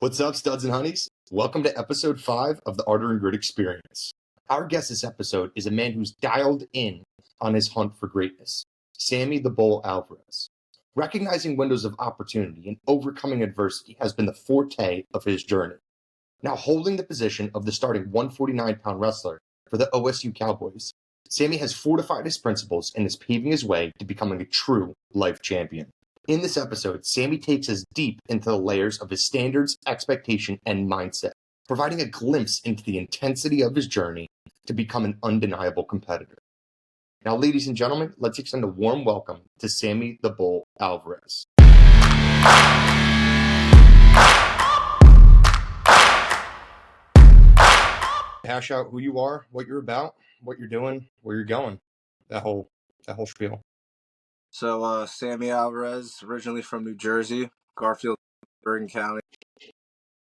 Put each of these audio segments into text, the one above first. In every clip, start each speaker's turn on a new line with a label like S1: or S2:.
S1: What's up, studs and honeys? Welcome to episode 5 of the Ardor and Grit Experience. Our guest this episode is a man who's dialed in on his hunt for greatness, Sammy the Bull Alvarez. Recognizing windows of opportunity and overcoming adversity has been the forte of his journey. Now holding the position of the starting 149-pound wrestler for the OSU Cowboys, Sammy has fortified his principles and is paving his way to becoming a true life champion. In this episode, Sammy takes us deep into the layers of his standards, expectation, and mindset, providing a glimpse into the intensity of his journey to become an undeniable competitor. Now, ladies and gentlemen, let's extend a warm welcome to Sammy the Bull Alvarez. Hash out who you are, what you're about, what you're doing, where you're going, that whole spiel.
S2: So, Sammy Alvarez, originally from New Jersey, Garfield, Bergen County.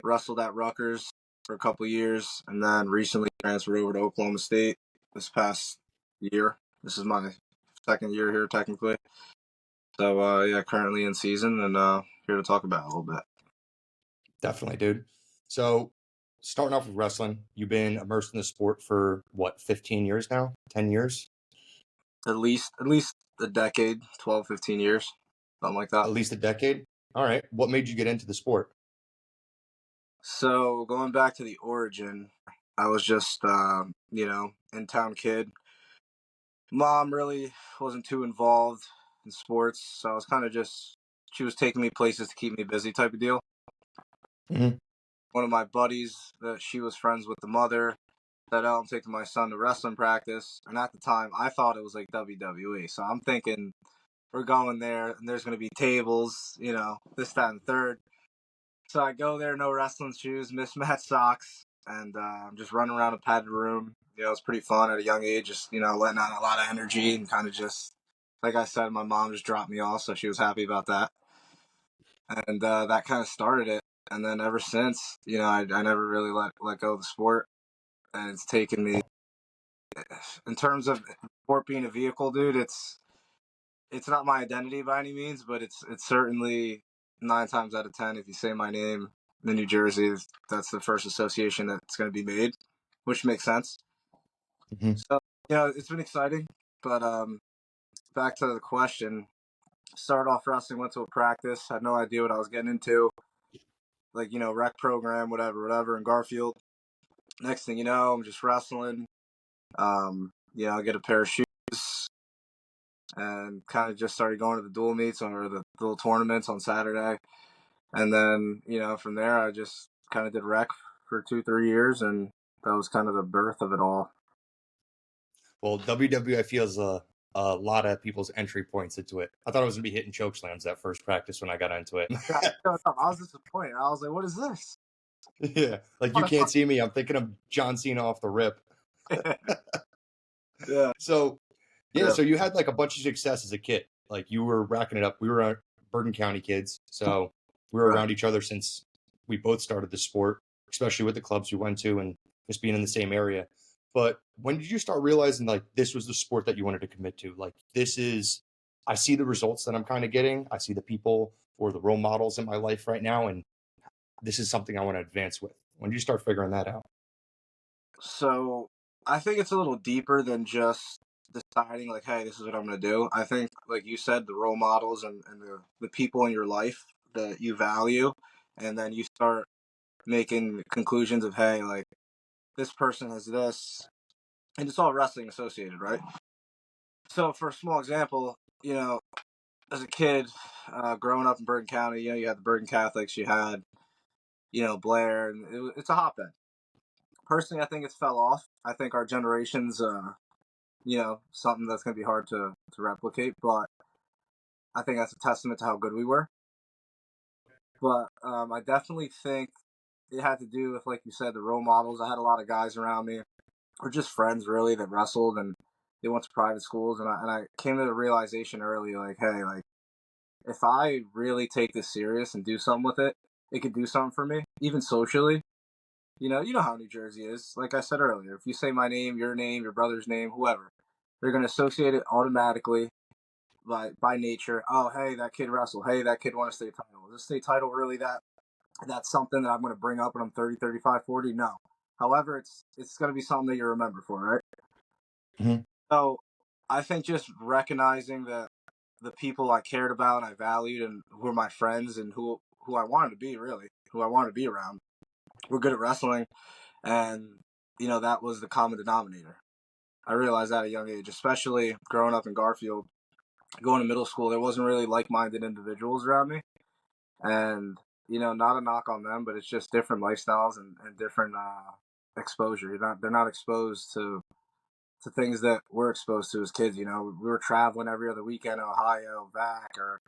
S2: Wrestled at Rutgers for a couple years, and then recently transferred over to Oklahoma State this past year. This is my second year here, technically. So, currently in season, and here to talk about it a little bit.
S1: Definitely, dude. So, starting off with wrestling, you've been immersed in the sport for, 15 years now? 10 years?
S2: At least a decade, 12, 15 years, something like that.
S1: At least a decade? All right. What made you get into the sport?
S2: So, going back to the origin, I was just, in-town kid. Mom really wasn't too involved in sports, so I was kind of she was taking me places to keep me busy type of deal.
S1: Mm-hmm.
S2: One of my buddies, that she was friends with the mother, said, "Oh, I'm taking my son to wrestling practice." And at the time, I thought it was like WWE. So I'm thinking, we're going there, and there's going to be tables, this, that, and third. So I go there, no wrestling shoes, mismatched socks, and I'm just running around a padded room. It's pretty fun at a young age, just, letting out a lot of energy and kind of just, like I said, my mom just dropped me off, so she was happy about that. And that kind of started it. And then ever since, I never really let go of the sport. And it's taken me, in terms of sport being a vehicle, dude, it's not my identity by any means, but it's certainly 9 times out of 10, if you say my name in New Jersey, that's the first association that's going to be made, which makes sense.
S1: Mm-hmm.
S2: So, it's been exciting. But back to the question, started off wrestling, went to a practice, had no idea what I was getting into, like, rec program, whatever, in Garfield. Next thing you know, I'm just wrestling. I get a pair of shoes and kind of just started going to the dual meets or the little tournaments on Saturday. And then, from there, I just kind of did rec for 2-3 years, and that was kind of the birth of it all.
S1: Well, WWE feels a lot of people's entry points into it. I thought I was going to be hitting choke slams that first practice when I got into it.
S2: I was disappointed. I was like, what is this?
S1: Yeah, like, you can't see me. I'm thinking of John Cena off the rip.
S2: Yeah.
S1: So you had like a bunch of success as a kid. Like, you were racking it up. We were Bergen County kids, so we were around each other since we both started the sport, especially with the clubs we went to and just being in the same area. But when did you start realizing, like, this was the sport that you wanted to commit to? Like, I see the results that I'm kind of getting. I see the people or the role models in my life right now, and this is something I want to advance with. When did you start figuring that out?
S2: So I think it's a little deeper than just deciding, like, hey, this is what I'm going to do. I think, like you said, the role models and the people in your life that you value, and then you start making conclusions of, hey, like, this person has this, and it's all wrestling associated, right? So for a small example, as a kid, growing up in Bergen County, you had the Bergen Catholics, you had, Blair, and it's a hotbed. Personally, I think it's fell off. I think our generation's, something that's going to be hard to replicate, but I think that's a testament to how good we were. But I definitely think it had to do with, like you said, the role models. I had a lot of guys around me, or just friends, really, that wrestled, and they went to private schools, and I came to the realization early, like, hey, like, if I really take this serious and do something with it, it could do something for me, even socially. You know how New Jersey is. Like I said earlier, if you say my name, your brother's name, whoever, they're going to associate it automatically by nature. Oh, hey, that kid wrestled. Hey, that kid won a state title. Is the state title really that that's something that I'm going to bring up when I'm 30, 35, 40. No. However, it's going to be something that you remember for, right?
S1: Mhm.
S2: So I think just recognizing that the people I cared about, I valued, and who were my friends, and who I wanted to be, really, who I wanted to be around, were good at wrestling, and that was the common denominator. I realized that at a young age, especially growing up in Garfield, going to middle school, there wasn't really like-minded individuals around me, and not a knock on them, but it's just different lifestyles and different exposure. They're not exposed to things that we're exposed to as kids. We were traveling every other weekend, Ohio, back, or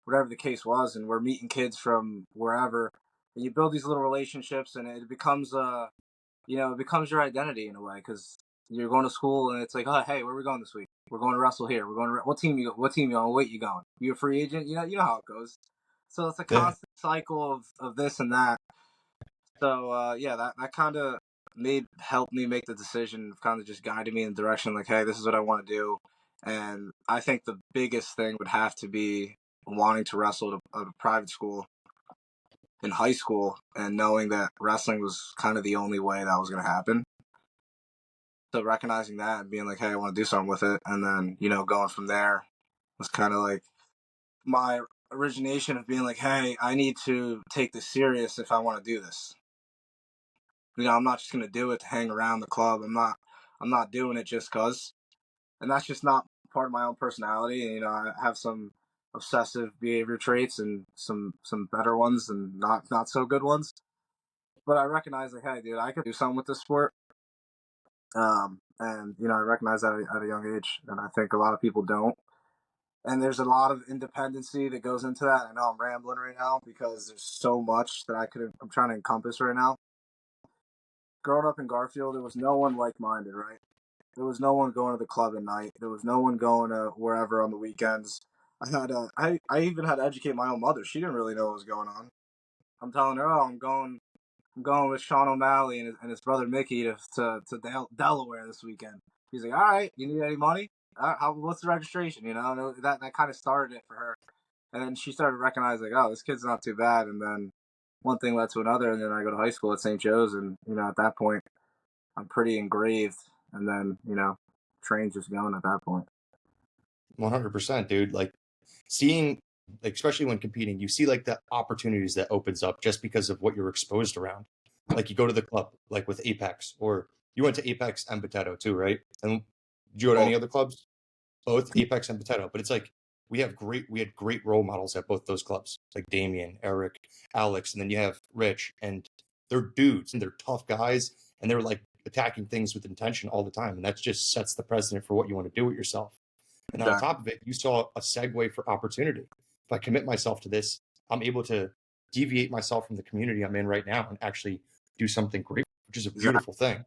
S2: whatever the case was, and we're meeting kids from wherever, and you build these little relationships, and it becomes it becomes your identity in a way, because you're going to school and it's like, oh, hey, where are we going this week? We're going to wrestle here. We're going to what team you on? Wait, you going? You a free agent? You know how it goes. So it's a
S1: Yeah.
S2: constant cycle of this and that. So yeah, that kind of made helped me make the decision, kind of just guided me in the direction like, hey, this is what I want to do. And I think the biggest thing would have to be wanting to wrestle at a private school in high school and knowing that wrestling was kind of the only way that was going to happen. So recognizing that and being like, hey, I want to do something with it, and then going from there was kind of like my origination of being like, hey, I need to take this serious if I want to do this. I'm not just gonna do it to hang around the club. I'm not doing it just cause. And that's just not part of my own personality. And I have some obsessive behavior traits and some better ones and not so good ones. But I recognize like, hey, dude, I could do something with this sport. And I recognize that at a young age, and I think a lot of people don't. And there's a lot of independency that goes into that. I know I'm rambling right now because there's so much that I'm trying to encompass right now. Growing up in Garfield, there was no one like-minded, right? There was no one going to the club at night. There was no one going to wherever on the weekends. I even had to educate my own mother. She didn't really know what was going on. I'm telling her, oh, I'm going with Sean O'Malley and his brother Mickey to Delaware this weekend. He's like, all right, you need any money? What's the registration? And that kind of started it for her. And then she started recognizing, like, oh, this kid's not too bad. And then one thing led to another, and then I go to high school at St. Joe's, and at that point, I'm pretty engraved. And then train's just going at that point.
S1: 100%, dude. Like seeing, like, especially when competing, you see like the opportunities that opens up just because of what you're exposed around. Like you go to the club, like with Apex, or you went to Apex and Potato too, right? And did you go to any
S2: Both.
S1: other clubs? Both Apex and Potato. But it's like we had great role models at both those clubs, like Damien, Eric, Alex, and then you have Rich, and they're dudes and they're tough guys, and they're like attacking things with intention all the time, and that just sets the precedent for what you want to do with yourself. And on
S2: Exactly.
S1: top of it, you saw a segue for opportunity. If I commit myself to this, I'm able to deviate myself from the community I'm in right now and actually do something great, which is a
S2: Exactly.
S1: beautiful thing.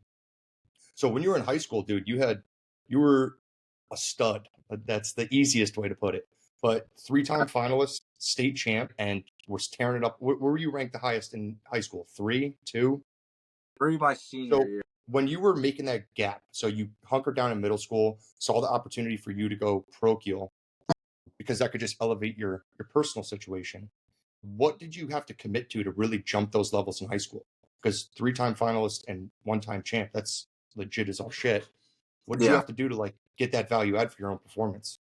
S1: So when you were in high school, dude, you were a stud. That's the easiest way to put it. But three-time finalist, state champ, and was tearing it up. Where were you ranked the highest in high school? Three, two?
S2: Through my senior
S1: So
S2: year.
S1: when you were making that gap, so you hunkered down in middle school, saw the opportunity for you to go parochial because that could just elevate your personal situation. What did you have to commit to really jump those levels in high school? Because three-time finalist and one-time champ, that's legit as all shit. What did you
S2: Yeah.
S1: have to do to like get that value add for your own performance?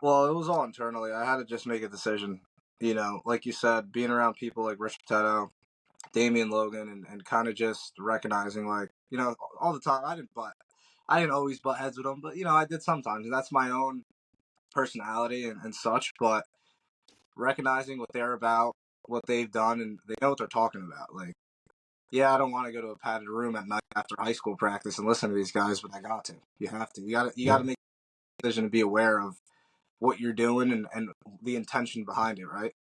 S2: Well, it was all internally. I had to just make a decision. Like you said, being around people like Rich Potato, Damian Logan, and kind of just recognizing, like, all the time. I didn't always butt heads with them, but I did sometimes, and that's my own personality and such. But recognizing what they're about, what they've done, and they know what they're talking about. Like, yeah, I don't want to go to a padded room at night after high school practice and listen to these guys, but I got to. You have to. You got
S1: Yeah.
S2: to make a decision to be aware of what you're doing and the intention behind it, right?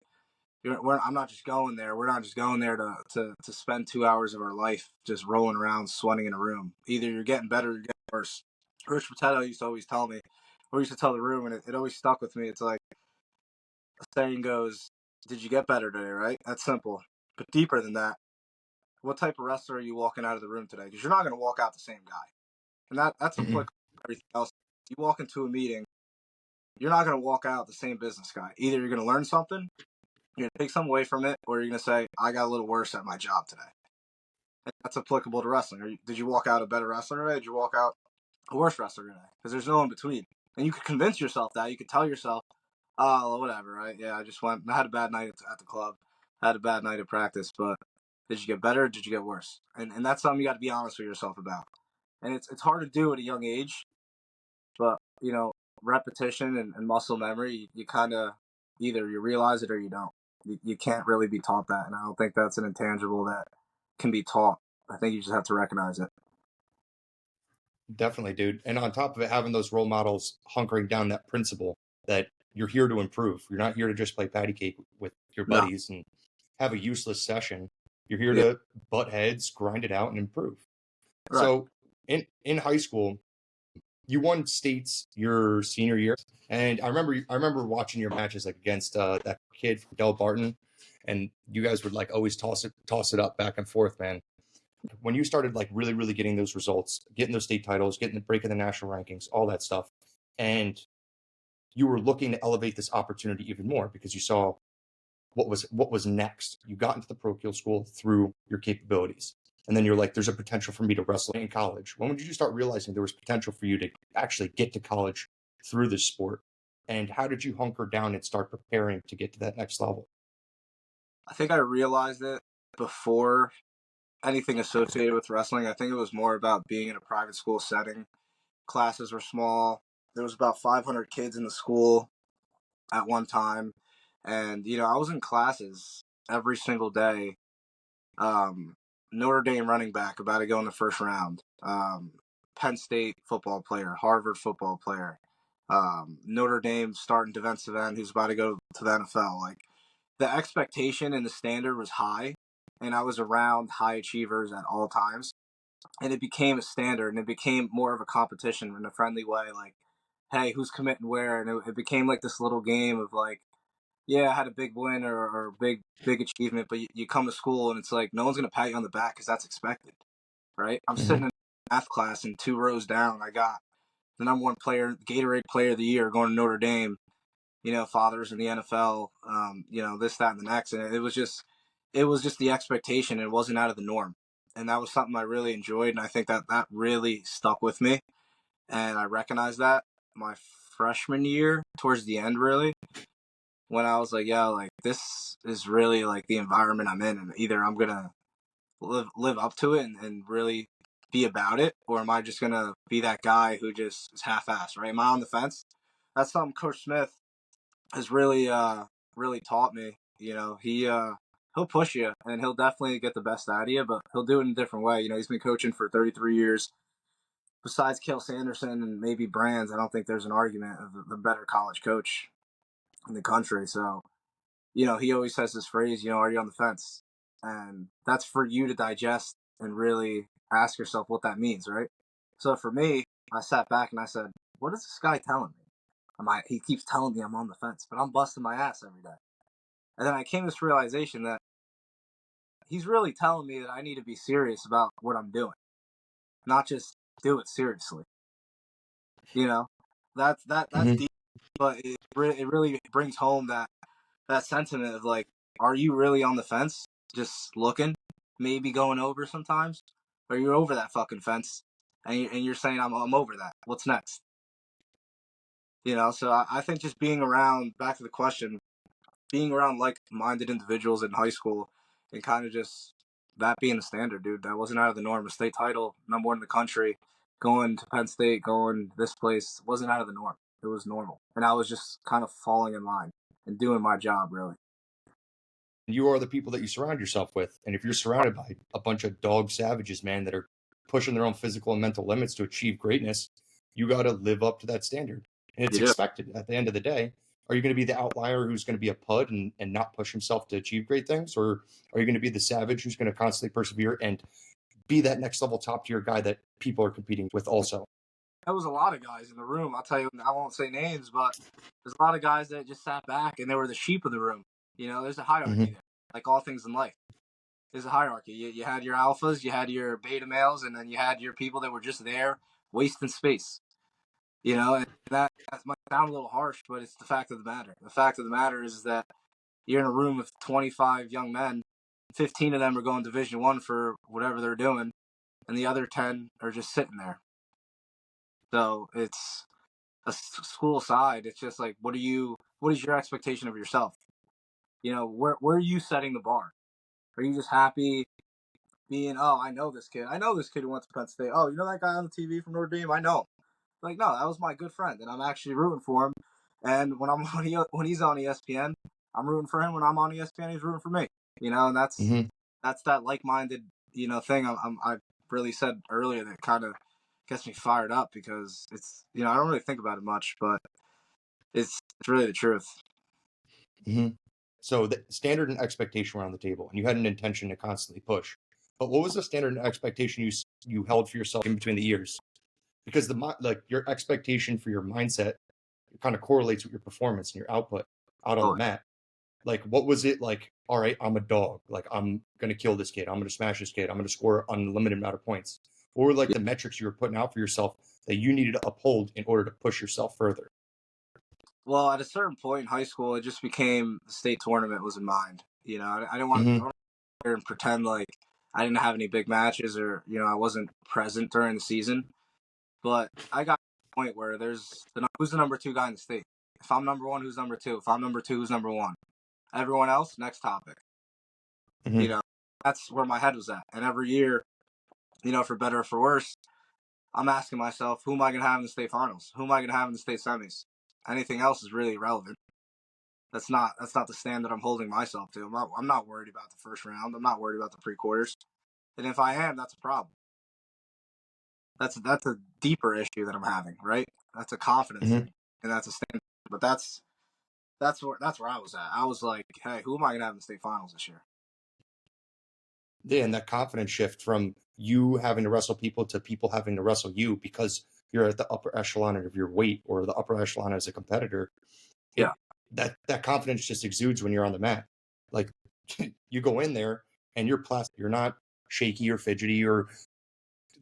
S2: I'm not just going there. We're not just going there to spend 2 hours of our life just rolling around, sweating in a room. Either you're getting better or you're getting worse. Rich Potato used to always tell me, or used to tell the room, and it always stuck with me. It's like a saying goes, "Did you get better today?" Right? That's simple. But deeper than that, what type of wrestler are you walking out of the room today? Because you're not going to walk out the same guy, and that's
S1: Mhm.
S2: applicable to everything else. You walk into a meeting, you're not going to walk out the same business guy. Either you're going to learn something You're gonna take something away from it, or you're gonna say, I got a little worse at my job today. And that's applicable to wrestling. Did you walk out a better wrestler today? Did you walk out a worse wrestler today? Because there's no in between. And you could convince yourself that. You could tell yourself, oh, whatever, right? Yeah, I just went. I had a bad night at the club. I had a bad night at practice, but did you get better? Or did you get worse? And that's something you got to be honest with yourself about. And it's hard to do at a young age, but repetition and muscle memory, you kind of either you realize it or you don't. You can't really be taught that, and I don't think that's an intangible that can be taught. I think you just have to recognize it.
S1: Definitely, dude. And on top of it, having those role models hunkering down that principle that you're here to improve. You're not here to just play patty cake with your
S2: No.
S1: buddies and have a useless session. You're here
S2: Yeah.
S1: to butt heads, grind it out, and improve.
S2: Right.
S1: So in high school, you won states your senior year, and I remember watching your matches like against that kid from Del Barton, and you guys would like always toss it up back and forth, man. When you started like really really getting those results, getting those state titles, getting the break in the national rankings, all that stuff, and you were looking to elevate this opportunity even more because you saw what was next. You got into the parochial school through your capabilities. And then you're like, there's a potential for me to wrestle in college. When did you start realizing there was potential for you to actually get to college through this sport? And how did you hunker down and start preparing to get to that next level?
S2: I think I realized it before anything associated with wrestling. I think it was more about being in a private school setting. Classes were small. There was about 500 kids in the school at one time, and I was in classes every single day. Um, Notre Dame running back about to go in the first round. Penn State football player, Harvard football player, Notre Dame starting defensive end who's about to go to the NFL. Like the expectation and the standard was high, and I was around high achievers at all times. And it became a standard, and it became more of a competition in a friendly way. Like, hey, who's committing where? And it became like this little game of like, yeah, I had a big win or big achievement, but you come to school and it's like no one's gonna pat you on the back because that's expected, right? I'm
S1: Mm-hmm.
S2: sitting in math class and 2 rows down, I got the number one player, Gatorade Player of the Year, going to Notre Dame. Fathers in the NFL, this, that, and the next, and it was just the expectation. It wasn't out of the norm, and that was something I really enjoyed, and I think that really stuck with me, and I recognized that my freshman year, towards the end, really when I was like, yeah, like this is really like the environment I'm in, and either I'm gonna live up to it and really be about it, or am I just gonna be that guy who just is half-assed, right? Am I on the fence? That's something Coach Smith has really taught me. He'll push you and he'll definitely get the best out of you, but he'll do it in a different way. He's been coaching for 33 years. Besides Cale Sanderson and maybe Brands, I don't think there's an argument of the better college coach in the country. So he always says this phrase, are you on the fence? And that's for you to digest and really ask yourself what that means, right? So for me, I sat back and I said, what is this guy telling me? He keeps telling me I'm on the fence, but I'm busting my ass every day. And then I came to this realization that he's really telling me that I need to be serious about what I'm doing, not just do it seriously. You know, that's
S1: Mm-hmm.
S2: deep, but it really brings home that sentiment of like, are you really on the fence, just looking, maybe going over sometimes, or you're over that fucking fence, and you're saying I'm over that. What's next? So I think just being around. Back to the question, being around like-minded individuals in high school, and kind of just that being the standard, dude. That wasn't out of the norm. A state title, number one in the country, going to Penn State, going this place wasn't out of the norm. It was normal, and I was just kind of falling in line and doing my job really.
S1: You are the people that you surround yourself with. And if you're surrounded by a bunch of dog savages, man, that are pushing their own physical and mental limits to achieve greatness, you got to live up to that standard. And it's
S2: You do.
S1: expected at the end of the day. Are you going to be the outlier who's going to be a pud and not push himself to achieve great things? Or are you going to be the savage who's going to constantly persevere and be that next level top tier guy that people are competing with also?
S2: There was a lot of guys in the room. I'll tell you, I won't say names, but there's a lot of guys that just sat back and they were the sheep of the room. There's a hierarchy
S1: Mm-hmm.
S2: there, like all things in life. There's a hierarchy. You had your alphas, you had your beta males, and then you had your people that were just there wasting space. And that might sound a little harsh, but it's the fact of the matter. The fact of the matter is that you're in a room with 25 young men, 15 of them are going Division I for whatever they're doing, and the other 10 are just sitting there. So it's a school side. It's just like, what is your expectation of yourself? Where are you setting the bar? Are you just happy being, oh, I know this kid. I know this kid who went to Penn State. Oh, you know that guy on the TV from Notre Dame? I know him. Like, no, that was my good friend, and I'm actually rooting for him. And when he's on ESPN, I'm rooting for him. When I'm on ESPN, he's rooting for me. And
S1: Mm-hmm.
S2: that's that like-minded thing I really said earlier that kind of gets me fired up, because it's I don't really think about it much, but it's really the truth.
S1: Mm-hmm. So the standard and expectation were on the table, and you had an intention to constantly push. But what was the standard and expectation you held for yourself in between the years? Because your expectation for your mindset kind of correlates with your performance and your output out on the mat. Like, what was it like? All right, I'm a dog. Like, I'm gonna kill this kid. I'm gonna smash this kid. I'm gonna score an unlimited amount of points. What were like the metrics you were putting out for yourself that you needed to uphold in order to push yourself further?
S2: Well, at a certain point in high school, it just became the state tournament was in mind. I didn't want
S1: Mm-hmm.
S2: to pretend like I didn't have any big matches, or I wasn't present during the season. But I got to the point where who's the number 2 guy in the state? If I'm number 1, who's number 2? If I'm number 2, who's number 1? Everyone else, next topic.
S1: Mm-hmm.
S2: That's where my head was at. And every year, for better or for worse, I'm asking myself, who am I going to have in the state finals? Who am I going to have in the state semis? Anything else is really irrelevant. That's not the standard I'm holding myself to. I'm not worried about the first round. I'm not worried about the pre-quarters. And if I am, that's a problem. That's a deeper issue that I'm having, right? That's a confidence
S1: Mm-hmm.
S2: thing, and that's a standard. But that's where I was at. I was like, hey, who am I gonna have in the state finals this year?
S1: Yeah, and that confidence shift from you having to wrestle people to people having to wrestle you because you're at the upper echelon of your weight or the upper echelon as a competitor.
S2: Yeah,
S1: That confidence just exudes when you're on the mat. Like, you go in there and you're plastic. You're not shaky or fidgety or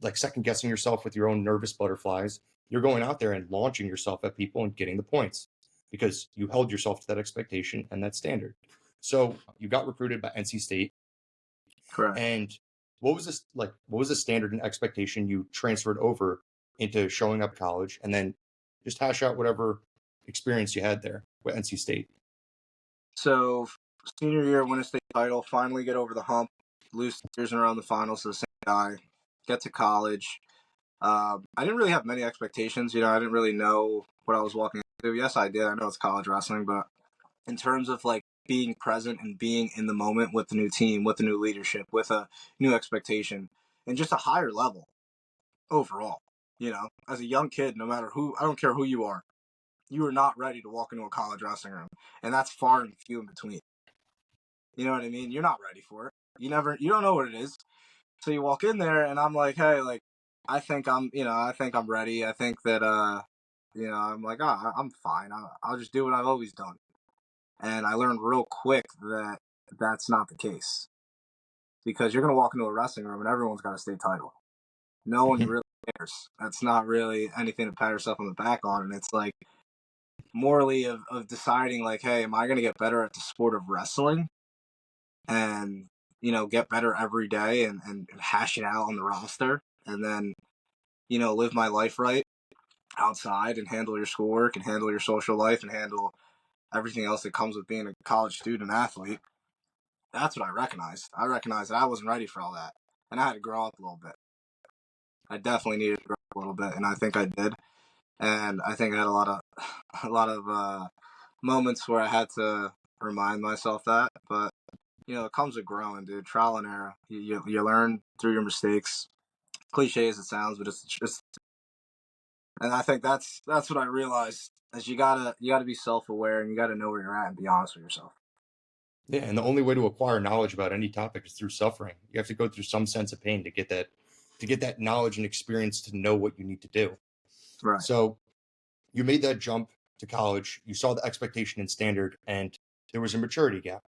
S1: like second guessing yourself with your own nervous butterflies. You're going out there and launching yourself at people and getting the points because you held yourself to that expectation and that standard. So you got recruited by NC State.
S2: correct.
S1: And what was this like? What was the standard and expectation you transferred over into showing up college, and then just hash out whatever experience you had there with NC State?
S2: So senior year, win a state title, finally get over the hump, lose 2 years in a row in the finals to the same guy, get to college. I didn't really have many expectations. I didn't really know what I was walking into. Yes, I did. I know it's college wrestling, but in terms of like being present and being in the moment with the new team, with the new leadership, with a new expectation, and just a higher level overall. As a young kid, no matter who, I don't care who you are not ready to walk into a college wrestling room, and that's far and few in between. You know what I mean? You're not ready for it. You don't know what it is. So you walk in there, and I'm like, hey, like, I think I'm ready. I think that, I'm like, I'm fine. I'll just do what I've always done. And I learned real quick that that's not the case, because you're going to walk into a wrestling room and everyone's got a state title. No one really cares. That's not really anything to pat yourself on the back on. And it's like morally of deciding like, hey, am I going to get better at the sport of wrestling and, get better every day and hash it out on the roster, and then, live my life right outside and handle your schoolwork and handle your social life and handle everything else that comes with being a college student athlete. That's what I recognized. I recognized that I wasn't ready for all that, and I had to grow up a little bit. I definitely needed to grow up a little bit, and I think I did. And I think I had a lot of moments where I had to remind myself that. But it comes with growing, dude. Trial and error. You learn through your mistakes. Cliche as it sounds, but it's just. And I think that's what I realized is you gotta be self aware, and you gotta know where you're at and be honest with yourself.
S1: Yeah, and the only way to acquire knowledge about any topic is through suffering. You have to go through some sense of pain to get that knowledge and experience to know what you need to do.
S2: Right.
S1: So you made that jump to college, you saw the expectation and standard, and there was a maturity gap.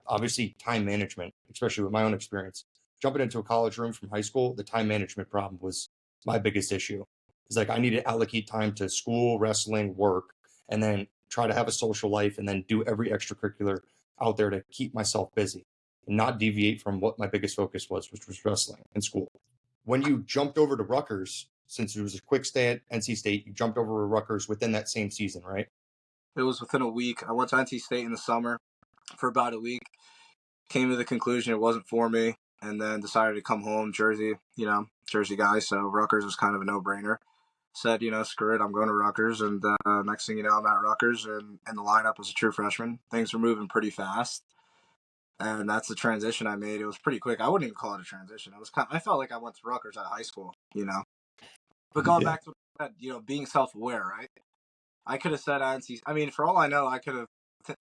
S1: Obviously, time management, especially with my own experience. Jumping into a college room from high school, the time management problem was my biggest issue. It's like I need to allocate time to school, wrestling, work, and then try to have a social life and then do every extracurricular out there to keep myself busy and not deviate from what my biggest focus was, which was wrestling in school. When you jumped over to Rutgers, since it was a quick stay at NC State, you jumped over to Rutgers within that same season, right?
S2: It was within a week. I went to NC State in the summer for about a week. Came to the conclusion it wasn't for me, and then decided to come home. Jersey, Jersey guy, so Rutgers was kind of a no-brainer. Said, screw it, I'm going to Rutgers, and next thing you know, I'm at Rutgers and in the lineup as a true freshman. Things were moving pretty fast, and that's the transition I made. It was pretty quick. I wouldn't even call it a transition. It was I felt like I went to Rutgers out of high school. But going
S1: Yeah.
S2: back to being self-aware, right? I could have said NC. I mean, for all I know, I could have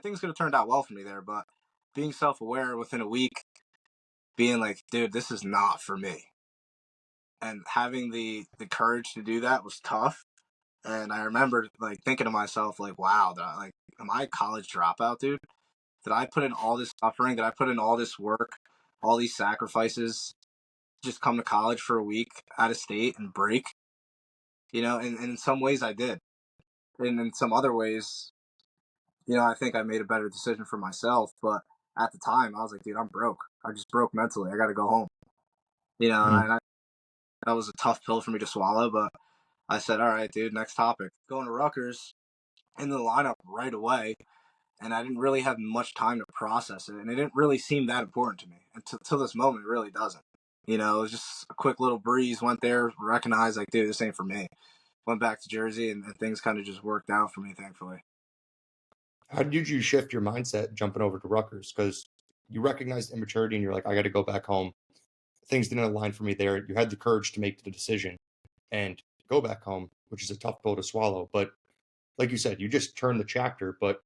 S2: things could have turned out well for me there, but being self-aware within a week, being like, dude, this is not for me, and having the courage to do that was tough. And I remember like thinking to myself, like, wow, am I a college dropout, dude? Did I put in all this suffering? Did I put in all this work, all these sacrifices, just come to college for a week out of state and break? And in some ways I did. And in some other ways, I think I made a better decision for myself. But at the time, I was like, dude, I'm broke. I just broke mentally. I got to go home.
S1: Mhm.
S2: That was a tough pill for me to swallow. But I said, all right, dude, next topic. Going to Rutgers in the lineup right away. And I didn't really have much time to process it. And it didn't really seem that important to me. And till this moment, it really doesn't. It was just a quick little breeze. Went there, recognized, like, dude, this ain't for me. Went back to Jersey, and things kind of just worked out for me, thankfully.
S1: How did you shift your mindset jumping over to Rutgers? Because you recognized immaturity and you're like, I got to go back home. Things didn't align for me there. You had the courage to make the decision and go back home, which is a tough pill to swallow. But like you said, you just turned the chapter. But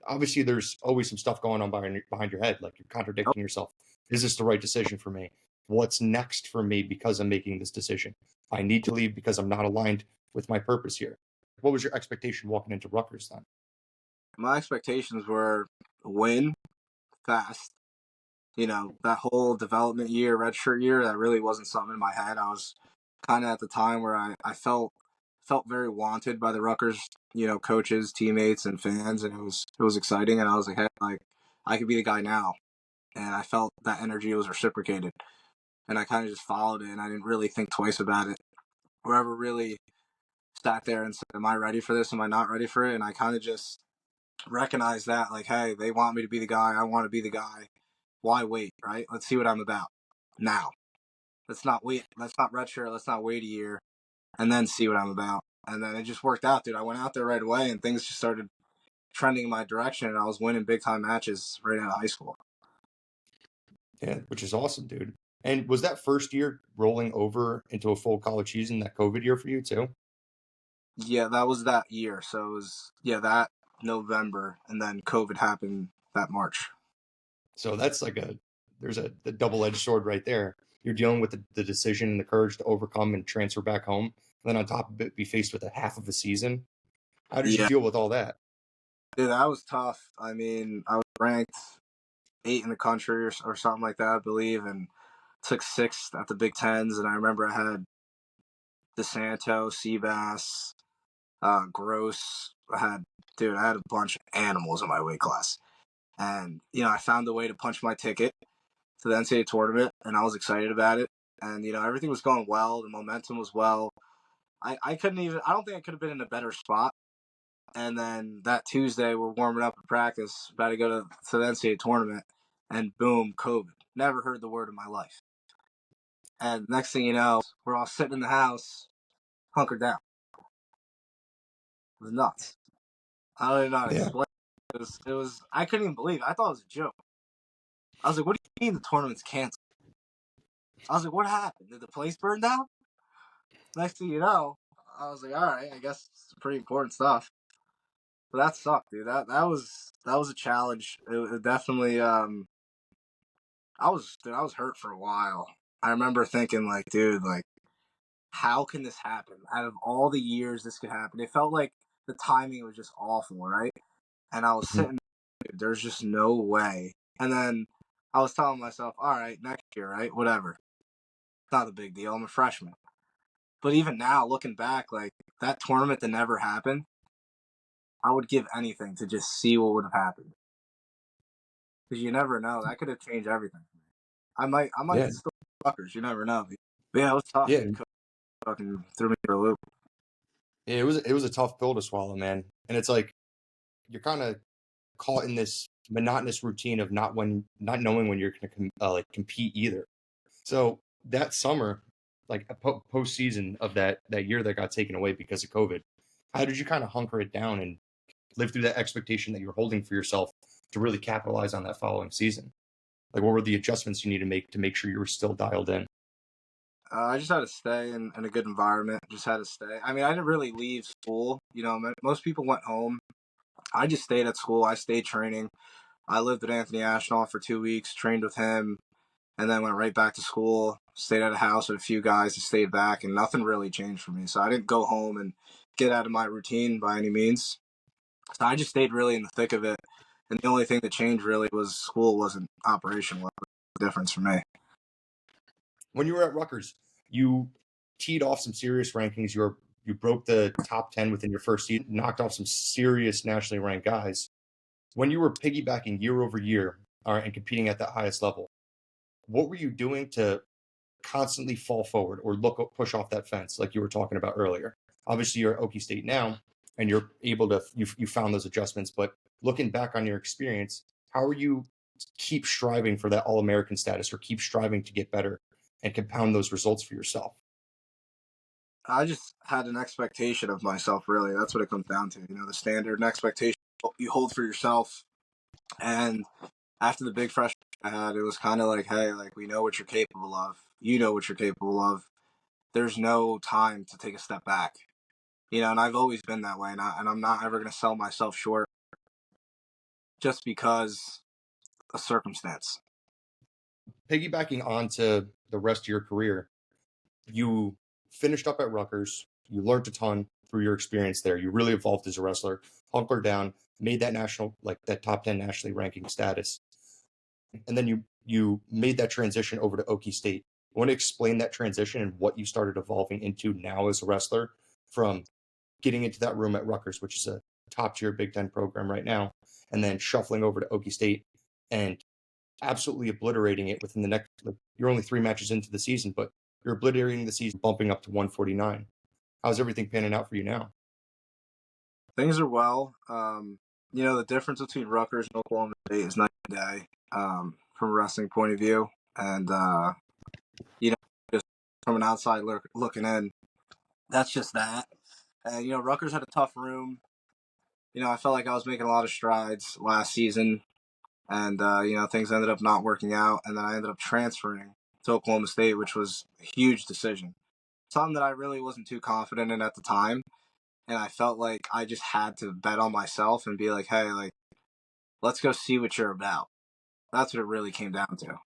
S1: obviously, there's always some stuff going on behind your head. Like you're
S2: Nope.
S1: contradicting yourself. Is this the right decision for me? What's next for me because I'm making this decision? I need to leave because I'm not aligned with my purpose here. What was your expectation walking into Rutgers then?
S2: My expectations were win fast. That whole development year, redshirt year, that really wasn't something in my head. I was kind of at the time where I felt very wanted by the Rutgers, coaches, teammates, and fans, and it was exciting. And I was like, hey, like I could be the guy now, and I felt that energy was reciprocated, and I kind of just followed it, and I didn't really think twice about it, or ever really sat there and said, am I ready for this? Am I not ready for it? And I kind of just recognized that, like, hey, they want me to be the guy. I want to be the guy. Why wait, right? Let's see what I'm about now. Let's not wait. Let's not redshirt. Let's not wait a year and then see what I'm about. And then it just worked out, dude. I went out there right away and things just started trending in my direction, and I was winning big time matches right out of high school.
S1: Yeah, which is awesome, dude. And was that first year rolling over into a full college season, that COVID year for you too?
S2: Yeah, that was that year. So it was, that November, and then COVID happened that March.
S1: So that's like there's the double-edged sword right there. You're dealing with the decision and the courage to overcome and transfer back home. And then on top of it, be faced with a half of a season. How did you
S2: Yeah,
S1: deal with all that?
S2: dude, that was tough. I mean, I was ranked 8 in the country or something like that, I believe, and took 6th at the Big Tens. And I remember I had DeSanto, Seabass, Gross. I had a bunch of animals in my weight class. And, I found a way to punch my ticket to the NCAA tournament, and I was excited about it. And, everything was going well. The momentum was well. I I don't think I could have been in a better spot. And then that Tuesday, we're warming up at practice, about to go to the NCAA tournament, and boom, COVID. Never heard the word in my life. And next thing you know, we're all sitting in the house, hunkered down. It was nuts. I don't even know how to
S1: Yeah.
S2: explain. I couldn't even believe it. I thought it was a joke. I was like, what do you mean the tournament's canceled? I was like, what happened? Did the place burn down? Next thing you know, I was like, all right, I guess it's pretty important stuff. But that sucked, dude. That was a challenge. It definitely I was hurt for a while. I remember thinking like, dude, like how can this happen? Out of all the years this could happen. It felt like the timing was just awful, right? And I was
S1: Mhm.
S2: sitting there, there's just no way. And then I was telling myself, all right, next year, right? Whatever. It's not a big deal. I'm a freshman. But even now, looking back, like that tournament that never happened, I would give anything to just see what would have happened. because you never know. That could have changed everything. I might
S1: Yeah,
S2: still Rutgers. You never know. But yeah, it was tough,
S1: yeah,
S2: dude. Coach fucking threw me for a loop.
S1: it was a tough pill to swallow, man. And it's like you're kind of caught in this monotonous routine of not knowing when you're going to like compete either. So that summer, like a postseason of that year that got taken away because of COVID, how did you kind of hunker it down and live through that expectation that you were holding for yourself to really capitalize on that following season? Like, what were the adjustments you need to make sure you were still dialed in?
S2: I just had to stay in a good environment. Just had to stay. I mean, I didn't really leave school. Most people went home. I just stayed at school. I stayed training. I lived with Anthony Ashnaw for 2 weeks, trained with him, and then went right back to school. Stayed at a house with a few guys that stayed back, and nothing really changed for me. So I didn't go home and get out of my routine by any means. So I just stayed really in the thick of it. And the only thing that changed really was school wasn't operational. That was the difference for me.
S1: When you were at Rutgers, you teed off some serious rankings. You broke the top 10 within your first season, knocked off some serious nationally ranked guys. When you were piggybacking year over year and competing at that highest level, what were you doing to constantly fall forward or push off that fence like you were talking about earlier? Obviously, you're at Okie State now, and you're able to you found those adjustments. But looking back on your experience, how are you keep striving for that All American status or keep striving to get better and compound those results for yourself?
S2: I just had an expectation of myself, really. That's what it comes down to. The standard and expectation you hold for yourself. And after the big freshman I had, it was kind of like, hey, like, we know what you're capable of. You know what you're capable of. There's no time to take a step back. And I've always been that way. And I'm not ever going to sell myself short just because a circumstance.
S1: Piggybacking onto the rest of your career, you finished up at Rutgers. You learned a ton through your experience there. You really evolved as a wrestler, hunkered down, made that national, like that top 10 nationally ranking status. And then you made that transition over to Okie State. I want to explain that transition and what you started evolving into now as a wrestler from getting into that room at Rutgers, which is a top tier Big Ten program right now, and then shuffling over to Okie State and absolutely obliterating it within the next. Like, you're only 3 matches into the season, but you're obliterating the season, bumping up to 149. How's everything panning out for you now?
S2: Things are well. The difference between Rutgers and Oklahoma State is night and day from a wrestling point of view. And, just from an outside looking in, that's just that. And, Rutgers had a tough room. I felt like I was making a lot of strides last season. And, things ended up not working out. And then I ended up transferring to Oklahoma State, which was a huge decision. Something that I really wasn't too confident in at the time. And I felt like I just had to bet on myself and be like, hey, like, let's go see what you're about. That's what it really came down to.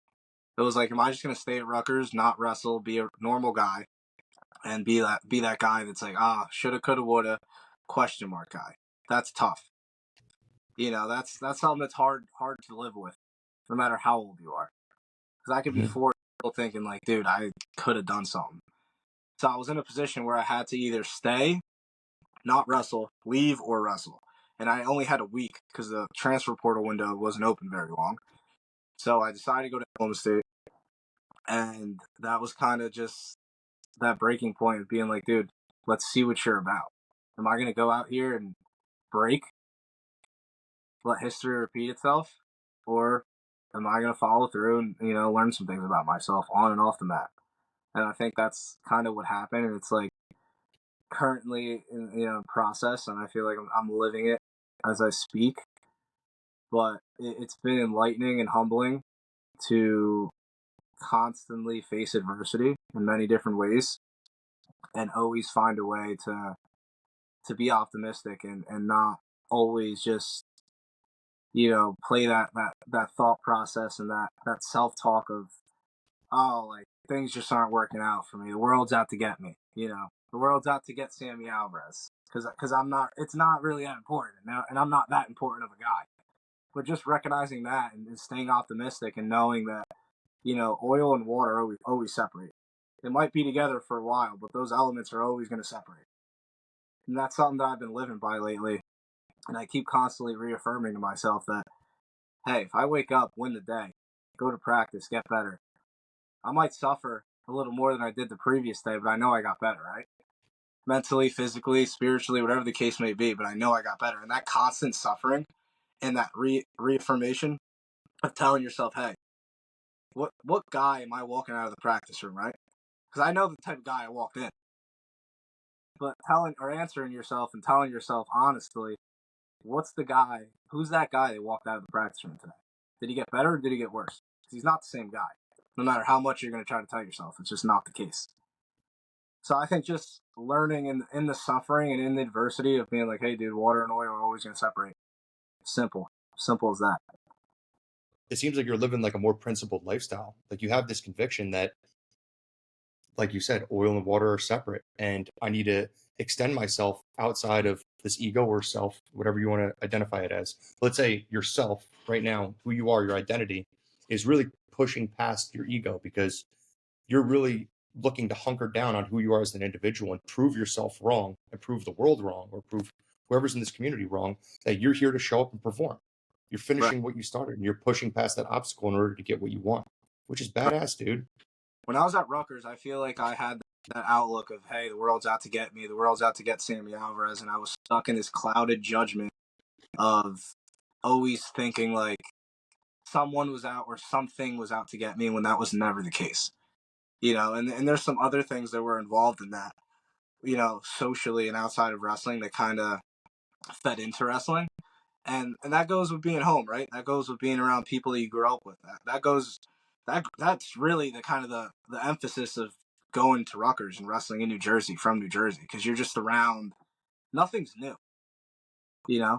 S2: It was like, am I just going to stay at Rutgers, not wrestle, be a normal guy, and be that guy that's like, shoulda, coulda, woulda, question mark guy. That's tough. That's something that's hard to live with, no matter how old you are. Because I could be
S1: Mm-hmm.
S2: 40 thinking like, dude, I could have done something. So I was in a position where I had to either stay, not wrestle, leave, or wrestle. And I only had a week because the transfer portal window wasn't open very long. So I decided to go to Oklahoma State. And that was kind of just that breaking point of being like, dude, let's see what you're about. Am I going to go out here and break, let history repeat itself? Or am I going to follow through and, learn some things about myself on and off the mat? And I think that's kind of what happened. And it's like currently in process, and I feel like I'm living it as I speak. But it's been enlightening and humbling to constantly face adversity in many different ways and always find a way to be optimistic and not always just play that thought process and that self-talk of, oh, like, things just aren't working out for me, the world's out to get me, the world's out to get Sammy Alvarez because I'm not, it's not really that important now, and I'm not that important of a guy. But just recognizing that and staying optimistic and knowing that oil and water always separate. It might be together for a while, but those elements are always going to separate. And that's something that I've been living by lately. And I keep constantly reaffirming to myself that, hey, if I wake up, win the day, go to practice, get better, I might suffer a little more than I did the previous day, but I know I got better, right? Mentally, physically, spiritually, whatever the case may be, but I know I got better. And that constant suffering and that reaffirmation of telling yourself, hey, what guy am I walking out of the practice room, right? Because I know the type of guy I walked in. But telling or answering yourself and telling yourself honestly, who's that guy that walked out of the practice room today? Did he get better or did he get worse? Because he's not the same guy. No matter how much you're going to try to tell yourself, it's just not the case. So I think just learning in the suffering and in the adversity of being like, hey, dude, water and oil are always going to separate. Simple. Simple as that.
S1: It seems like you're living like a more principled lifestyle. Like you have this conviction that, like you said, oil and water are separate, and I need to extend myself outside of this ego or self, whatever you want to identify it as. Let's say yourself right now, who you are, your identity, is really pushing past your ego because you're really looking to hunker down on who you are as an individual and prove yourself wrong and prove the world wrong or prove whoever's in this community wrong, that you're here to show up and perform. You're
S2: Right.
S1: finishing what you started and you're pushing past that obstacle in order to get what you want, which is badass, dude.
S2: When I was at Rutgers, I feel like I had that outlook of, hey, the world's out to get me, the world's out to get Sammy Alvarez, and I was stuck in this clouded judgment of always thinking like someone was out or something was out to get me when that was never the case. And there's some other things that were involved in that, socially and outside of wrestling that kind of fed into wrestling. And that goes with being home, right? That goes with being around people that you grew up with. That's really the kind of the emphasis of going to Rutgers and wrestling in New Jersey from New Jersey, because you're just around. Nothing's new, you know.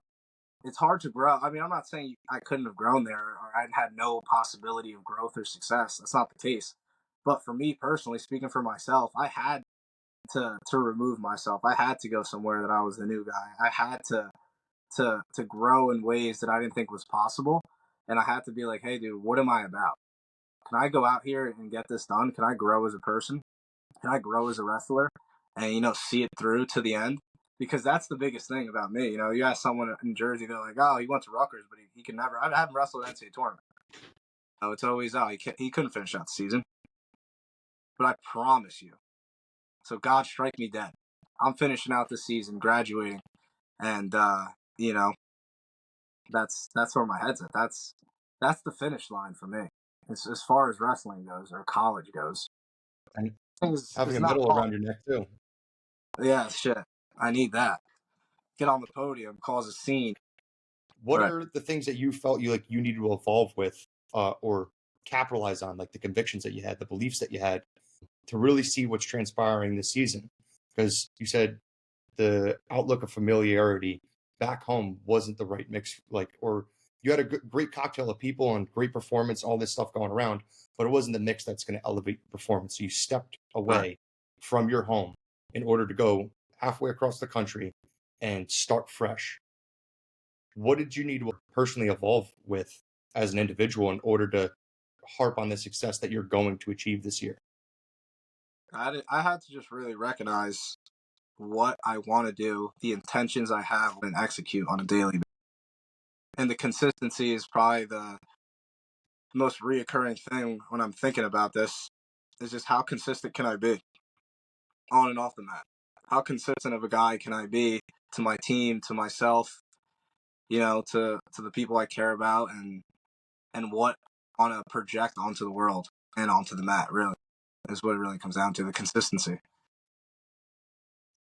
S2: It's hard to grow. I mean, I'm not saying I couldn't have grown there or I had no possibility of growth or success. That's not the case. But for me personally, speaking for myself, I had to remove myself. I had to go somewhere that I was the new guy. I had to grow in ways that I didn't think was possible. And I had to be like, hey, dude, what am I about? Can I go out here and get this done? Can I grow as a person? Can I grow as a wrestler? And, see it through to the end? Because that's the biggest thing about me. You ask someone in Jersey, they're like, oh, he went to Rutgers, but he can never. I haven't wrestled an NCAA tournament. Oh, it's always, oh, he couldn't finish out the season. But I promise you. So God strike me dead. I'm finishing out the season, graduating. And, you know, that's where my head's at. That's the finish line for me. As far as wrestling goes or college goes.
S1: And having
S2: It's
S1: a
S2: not
S1: middle
S2: fun.
S1: around your neck too.
S2: Yeah, shit. I need that. Get on the podium, cause a scene.
S1: What
S2: Right.
S1: are the things that you felt you needed to evolve with, or capitalize on, like the convictions that you had, the beliefs that you had, to really see what's transpiring this season? Because you said the outlook of familiarity back home wasn't the right mix, like, or you had a great cocktail of people and great performance, all this stuff going around, but it wasn't the mix that's going to elevate your performance. So you stepped
S2: Right.
S1: away from your home in order to go halfway across the country and start fresh. What did you need to personally evolve with as an individual in order to harp on the success that you're going to achieve this year?
S2: I had to just really recognize what I want to do, the intentions I have, and execute on a daily basis. And the consistency is probably the most reoccurring thing when I'm thinking about this. Is just how consistent can I be on and off the mat? How consistent of a guy can I be to my team, to myself, to the people I care about, and what I want to project onto the world and onto the mat. Really, is what it really comes down to, the consistency.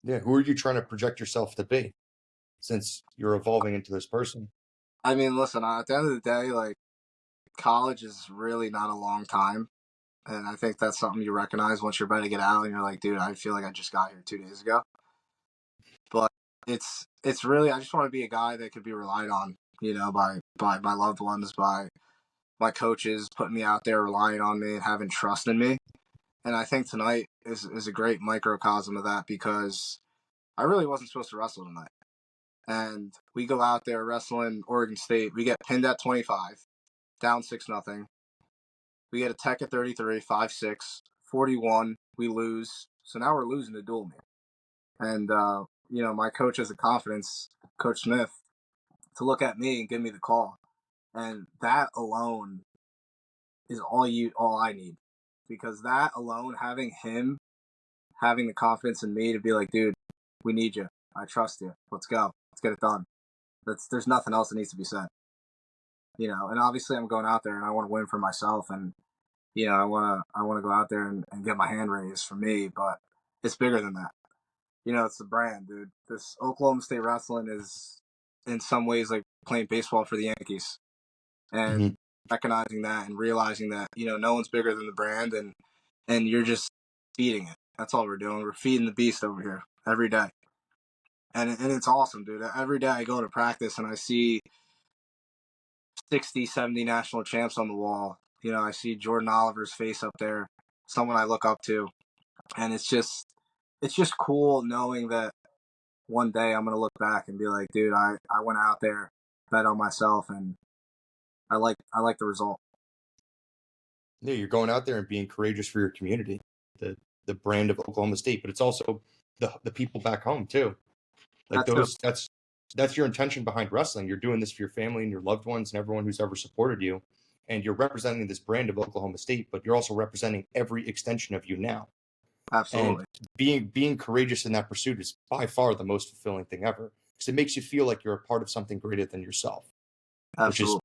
S1: Yeah, who are you trying to project yourself to be since you're evolving into this person?
S2: I mean, listen, at the end of the day, like, college is really not a long time. And I think that's something you recognize once you're about to get out and you're like, dude, I feel like I just got here 2 days ago. But it's really, I just want to be a guy that could be relied on, by my loved ones, by my coaches putting me out there, relying on me and having trust in me. And I think tonight is a great microcosm of that, because I really wasn't supposed to wrestle tonight. And we go out there wrestling Oregon State. We get pinned at 25, down 6-0. We get a tech at 33, 5-6, 41. We lose. So now we're losing the dual meet. And, my coach has the confidence, Coach Smith, to look at me and give me the call. And that alone is all I need. Because that alone, having him having the confidence in me to be like, dude, we need you. I trust you. Let's go. Let's get it done. There's nothing else that needs to be said. And obviously I'm going out there and I want to win for myself, and I wanna go out there and get my hand raised for me, but it's bigger than that. It's the brand, dude. This Oklahoma State wrestling is in some ways like playing baseball for the Yankees. And
S1: Mhm.
S2: recognizing that and realizing that, no one's bigger than the brand, and you're just feeding it. That's all we're doing. We're feeding the beast over here every day. And it's awesome, dude. Every day I go to practice and I see 60, 70 national champs on the wall. I see Jordan Oliver's face up there, someone I look up to. And it's just cool knowing that one day I'm going to look back and be like, dude, I went out there, bet on myself, and I like the result.
S1: Yeah, you're going out there and being courageous for your community, the brand of Oklahoma State, but it's also the people back home too. Like
S2: That's it.
S1: that's your intention behind wrestling. You're doing this for your family and your loved ones and everyone who's ever supported you, and you're representing this brand of Oklahoma State, but you're also representing every extension of you now. And
S2: Absolutely.
S1: being courageous in that pursuit is by far the most fulfilling thing ever, because it makes you feel like you're a part of something greater than yourself, which is
S2: Absolutely.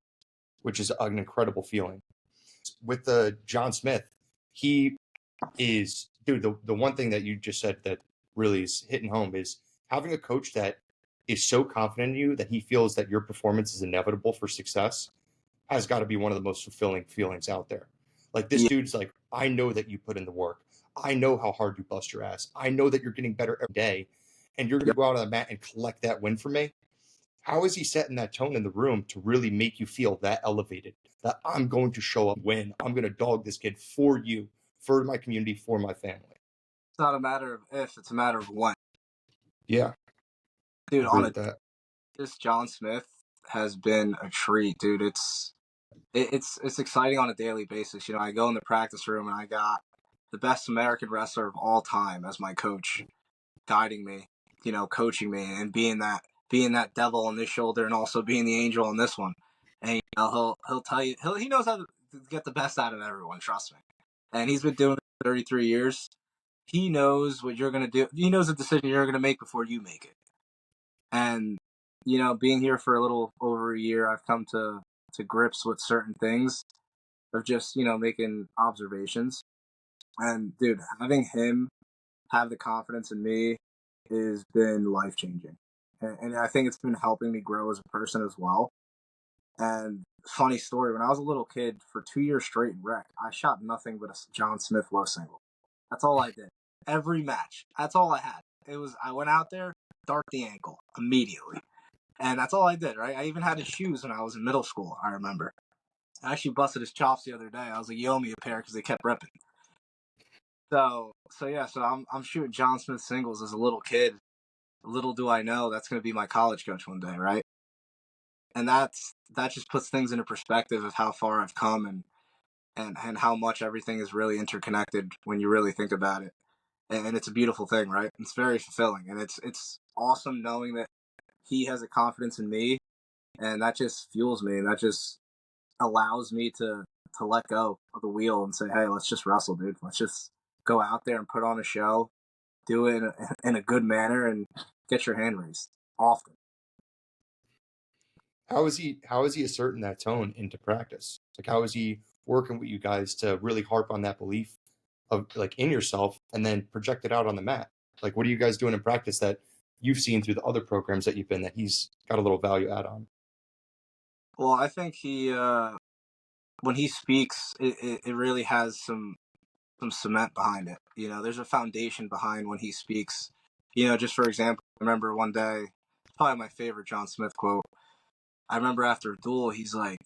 S1: which is an incredible feeling. With the John Smith, he is, dude, the one thing that you just said that really is hitting home is having a coach that is so confident in you that he feels that your performance is inevitable for success has got to be one of the most fulfilling feelings out there. Like, this
S2: Yeah.
S1: dude's like, I know that you put in the work. I know how hard you bust your ass. I know that you're getting better every day, and you're going to
S2: Yep.
S1: go out on the mat and collect that win for me. How is he setting that tone in the room to really make you feel that elevated? That I'm going to show up, win. I'm going to dog this kid for you, for my community, for my family.
S2: It's not a matter of if, it's a matter of when.
S1: Yeah, I
S2: Dude,
S1: agree with that.
S2: this John Smith has been a treat, dude. It's exciting on a daily basis. I go in the practice room and I got the best American wrestler of all time as my coach, guiding me, coaching me, and being that devil on this shoulder and also being the angel on this one. And he'll tell you he knows how to get the best out of everyone. Trust me. And he's been doing it for 33 years. He knows what you're gonna do. He knows the decision you're gonna make before you make it. And being here for a little over a year, I've come to grips with certain things of just making observations. And dude, having him have the confidence in me has been life changing, and I think it's been helping me grow as a person as well. And funny story, when I was a little kid, for 2 years straight in rec, I shot nothing but a John Smith low single. That's all I did. Every match. That's all I had. I went out there, dart the ankle immediately. And that's all I did, right? I even had his shoes when I was in middle school, I remember. I actually busted his chops the other day. I was like, you owe me a pair because they kept ripping. So yeah, so I'm shooting John Smith singles as a little kid. Little do I know that's going to be my college coach one day, right? And that just puts things into perspective of how far I've come, and how much everything is really interconnected when you really think about it. And it's a beautiful thing, right? It's very fulfilling, and it's awesome knowing that he has a confidence in me, and that just fuels me, and that just allows me to let go of the wheel and say, hey, let's just wrestle, dude. Let's just go out there and put on a show, do it in a good manner, and get your hand raised often.
S1: How is he asserting that tone into practice? Like, how is he working with you guys to really harp on that belief of, like, in yourself, and then project it out on the mat? Like, what are you guys doing in practice that you've seen through the other programs that you've been, that he's got a little value add on?
S2: Well, I think when he speaks, it really has some cement behind it. There's a foundation behind when he speaks. Just for example, I remember one day, probably my favorite John Smith quote. I remember after a duel, he's like,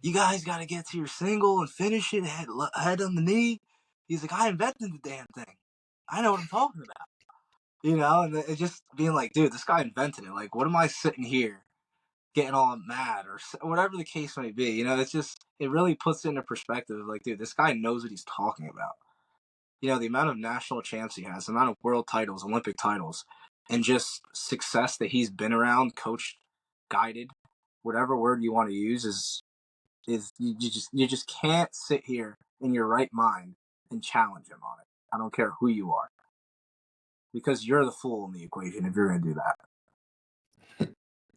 S2: "You guys got to get to your single and finish it head on the knee." He's like, "I invented the damn thing. I know what I'm talking about." And it's just being like, "Dude, this guy invented it. Like, what am I sitting here getting all mad or whatever the case may be?" It really puts it into perspective. Like, dude, this guy knows what he's talking about. The amount of national champs he has, the amount of world titles, Olympic titles, and just success that he's been around, coached, guided, whatever word you want to use, is you just can't sit here in your right mind and challenge him on it. I don't care who you are, because you're the fool in the equation if you're going to do that.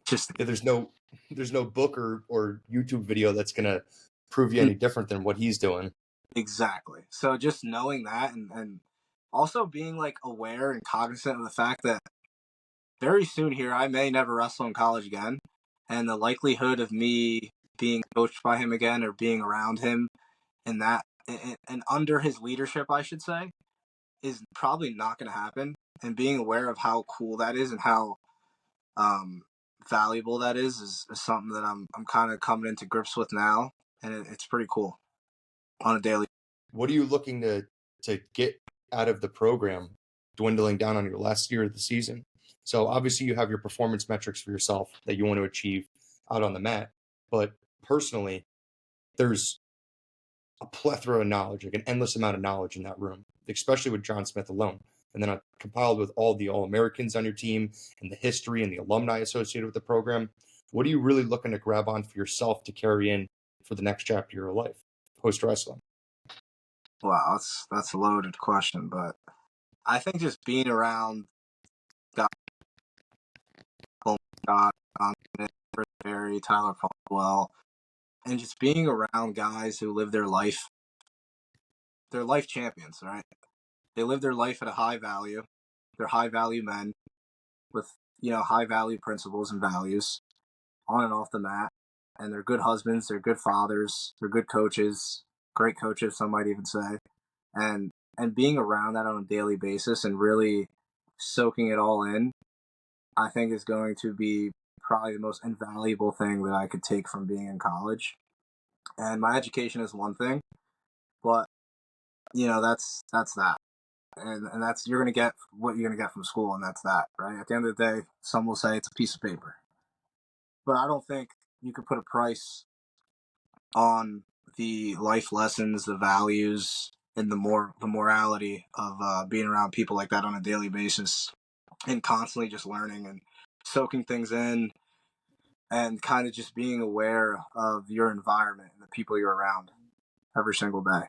S2: Just
S1: Yeah, there's no book or YouTube video that's gonna prove you any different than what he's doing.
S2: exactly. So just knowing that, and also being like aware and cognizant of the fact that very soon here I may never wrestle in college again, and the likelihood of me being coached by him again or being around him and that and under his leadership, I should say, is probably not going to happen. And being aware of how cool that is and how um, valuable that is something that I'm kind of coming into grips with now, and it's pretty cool on a daily.
S1: What are you looking to get out of the program, dwindling down on your last year of the season? So obviously you have your performance metrics for yourself that you want to achieve out on the mat, but personally, there's a plethora of knowledge, like an endless amount of knowledge in that room, especially with John Smith alone. And then compiled with all the All Americans on your team and the history and the alumni associated with the program. What are you really looking to grab on for yourself to carry in for the next chapter of your life post wrestling?
S2: Wow, that's a loaded question, but I think just being around guys like Scott, Chris Berry, Tyler Caldwell, and just being around guys who live their life. They're life champions, right? They live their life at a high value. They're high value men with high value principles and values on and off the mat. And they're good husbands, they're good fathers, they're good coaches, great coaches, some might even say. And being around that on a daily basis and really soaking it all in, I think is going to be probably the most invaluable thing that I could take from being in college. And my education is one thing, but that's that. And that's you're gonna get what you're gonna get from school, and that's that, right? At the end of the day, some will say it's a piece of paper, but I don't think you could put a price on the life lessons, the values, and the morality of being around people like that on a daily basis, and constantly just learning and soaking things in, and kind of just being aware of your environment and the people you're around every single day.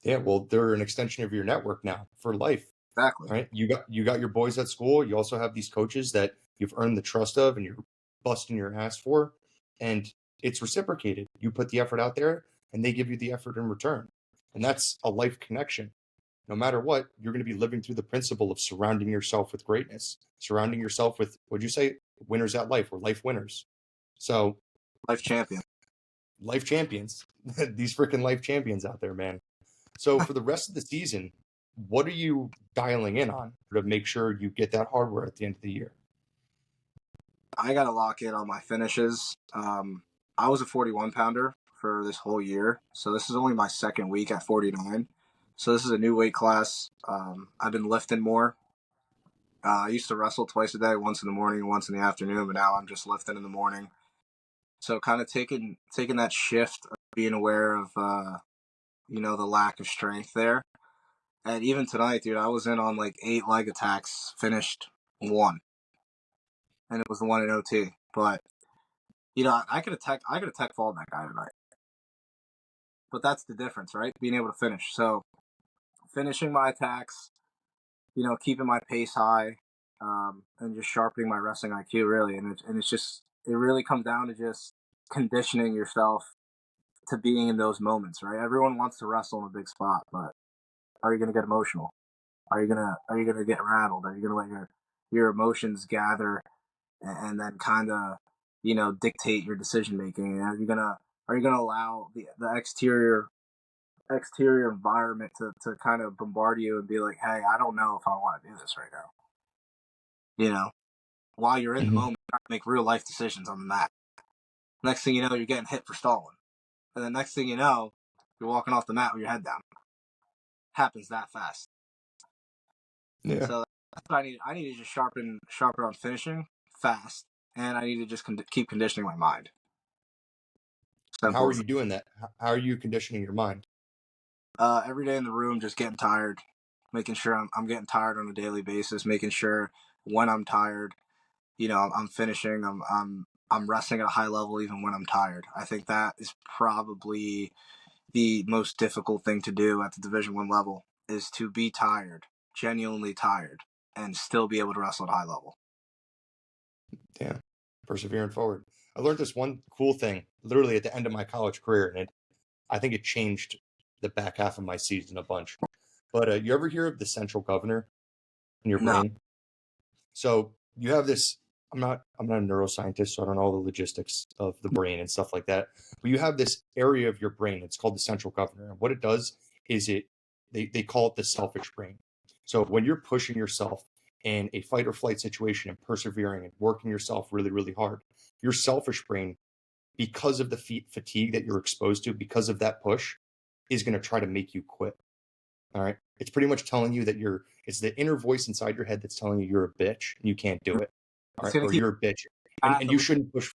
S1: Yeah, well, they're an extension of your network now for life,
S2: Exactly.
S1: right? You got your boys at school. You also have these coaches that you've earned the trust of and you're busting your ass for, and it's reciprocated. You put the effort out there, and they give you the effort in return, and that's a life connection. No matter what, you're going to be living through the principle of surrounding yourself with greatness, surrounding yourself with, what'd you say, winners at life or life winners. So,
S2: Life champion.
S1: life champions, these freaking life champions out there, man. So, for the rest of the season, what are you dialing in on to make sure you get that hardware at the end of the year?
S2: I got to lock in on my finishes. I was a 41 pounder for this whole year, so this is only my second week at 49. So this is a new weight class. I've been lifting more. I used to wrestle twice a day, once in the morning, once in the afternoon, but now I'm just lifting in the morning. So kind of taking that shift of being aware of the lack of strength there. And even tonight, dude, I was in on like 8 leg attacks, finished 1, and it was the one in OT. But I could attack fall that guy tonight. But that's the difference, right? Being able to finish. So finishing my attacks, keeping my pace high, and just sharpening my wrestling IQ really. And it's just it really comes down to just conditioning yourself to being in those moments, right? Everyone wants to wrestle in a big spot, but are you going to get emotional? Are you gonna get rattled? Are you gonna let your emotions gather and then kind of dictate your decision making? Are you gonna allow the exterior environment to kind of bombard you and be like, hey, I don't know if I want to do this right now. While you're in the
S1: Mm-hmm.
S2: moment, you have to make real life decisions on the mat. Next thing you know, you're getting hit for stalling, and the next thing you know, you're walking off the mat with your head down. Happens that fast.
S1: Yeah.
S2: So that's what I need. I need to just sharpen on finishing fast, and I need to just keep conditioning my mind.
S1: And how
S2: Simple
S1: are
S2: as
S1: you doing that? How are you conditioning your mind?
S2: every day in the room, just getting tired, making sure I'm getting tired on a daily basis, making sure when I'm tired, I'm finishing. I'm wrestling at a high level even when I'm tired. I think that is probably the most difficult thing to do at the Division I level, is to be tired, genuinely tired, and still be able to wrestle at high level.
S1: Yeah, persevering forward. I learned this one cool thing literally at the end of my college career, and I think it changed the back half of my season a bunch. But you ever hear of the central governor in your
S2: No.
S1: brain? So you have this. I'm not a neuroscientist, so I don't know all the logistics of the brain and stuff like that. But you have this area of your brain. It's called the central governor, and what it does is they call it the selfish brain. So when you're pushing yourself in a fight or flight situation and persevering and working yourself really really hard, your selfish brain, because of the fatigue that you're exposed to, because of that push, is going to try to make you quit. All right. It's pretty much telling you that it's the inner voice inside your head that's telling you you're a bitch and you can't do it. All
S2: It's
S1: right.
S2: going to
S1: Or
S2: keep
S1: you're a bitch and you shouldn't push.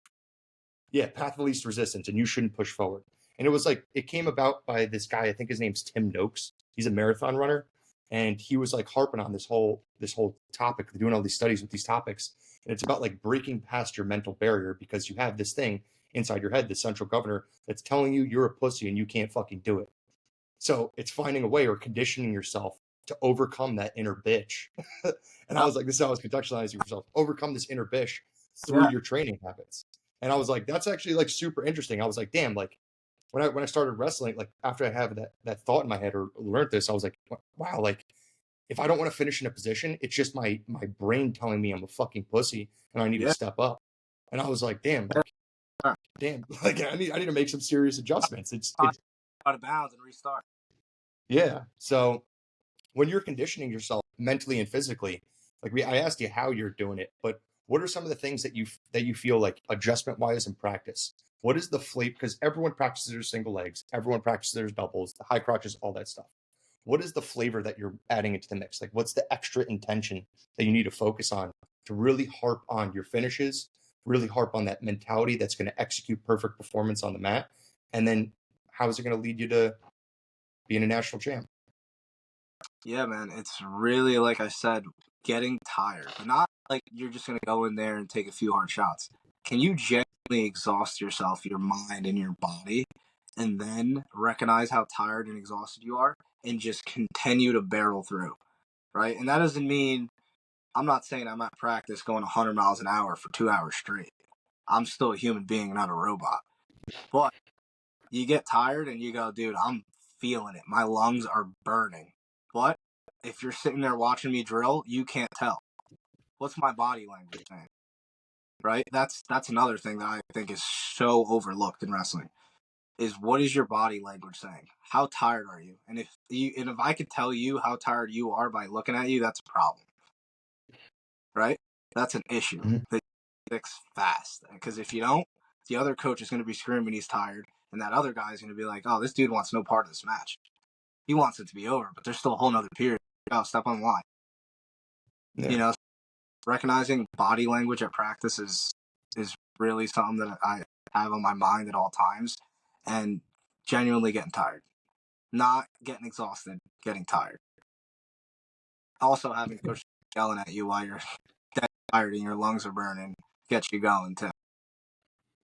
S1: Yeah. Path of least resistance and you shouldn't push forward. And it was like, it came about by this guy. I think his name's Tim Noakes. He's a marathon runner. And he was like harping on this whole topic, doing all these studies with these topics. And it's about like breaking past your mental barrier because you have this thing inside your head, the central governor, that's telling you you're a pussy and you can't fucking do it. So it's finding a way or conditioning yourself to overcome that inner bitch. And I was like, this is how I was contextualizing yourself, overcome this inner bitch through
S2: Yeah.
S1: your training habits. And I was like, that's actually like super interesting. I was like, damn, like when I started wrestling, like after I have that thought in my head or learned this, I was like, wow, like if I don't want to finish in a position, it's just my brain telling me I'm a fucking pussy and I need to
S2: Yeah.
S1: step up. And I was like,
S2: Yeah.
S1: damn, like I need to make some serious adjustments. It's
S2: Out of bounds and restart.
S1: yeah. So when you're conditioning yourself mentally and physically, like I asked you how you're doing it, but what are some of the things that you feel like adjustment wise in practice? What is the flavor? Because everyone practices their single legs, everyone practices their doubles, the high crotches, all that stuff. What is the flavor that you're adding into the mix? Like, what's the extra intention that you need to focus on to really harp on your finishes, really harp on that mentality that's going to execute perfect performance on the mat, and then how is it going to lead you to being a national champ?
S2: Yeah, man. It's really, like I said, getting tired, but not like you're just going to go in there and take a few hard shots. Can you genuinely exhaust yourself, your mind, and your body, and then recognize how tired and exhausted you are and just continue to barrel through, right? And that doesn't mean, I'm not saying I'm at practice going 100 miles an hour for 2 hours straight. I'm still a human being, not a robot. But you get tired and you go, dude, I'm feeling it. My lungs are burning. But if you're sitting there watching me drill, you can't tell. What's my body language saying? Right? That's another thing that I think is so overlooked in wrestling. Is what is your body language saying? How tired are you? And if I could tell you how tired you are by looking at you, that's a problem. Right? That's an issue
S1: Mm-hmm.
S2: that you fix fast. Because if you don't, the other coach is going to be screaming he's tired, and that other guy is going to be like, "Oh, this dude wants no part of this match. He wants it to be over, but there's still a whole nother period. Oh, step on the line."
S1: Yeah.
S2: You know, recognizing body language at practice is really something that I have on my mind at all times, and genuinely getting tired, not getting exhausted, getting tired. Also, having coach yelling at you while you're dead tired and your lungs are burning gets you going too.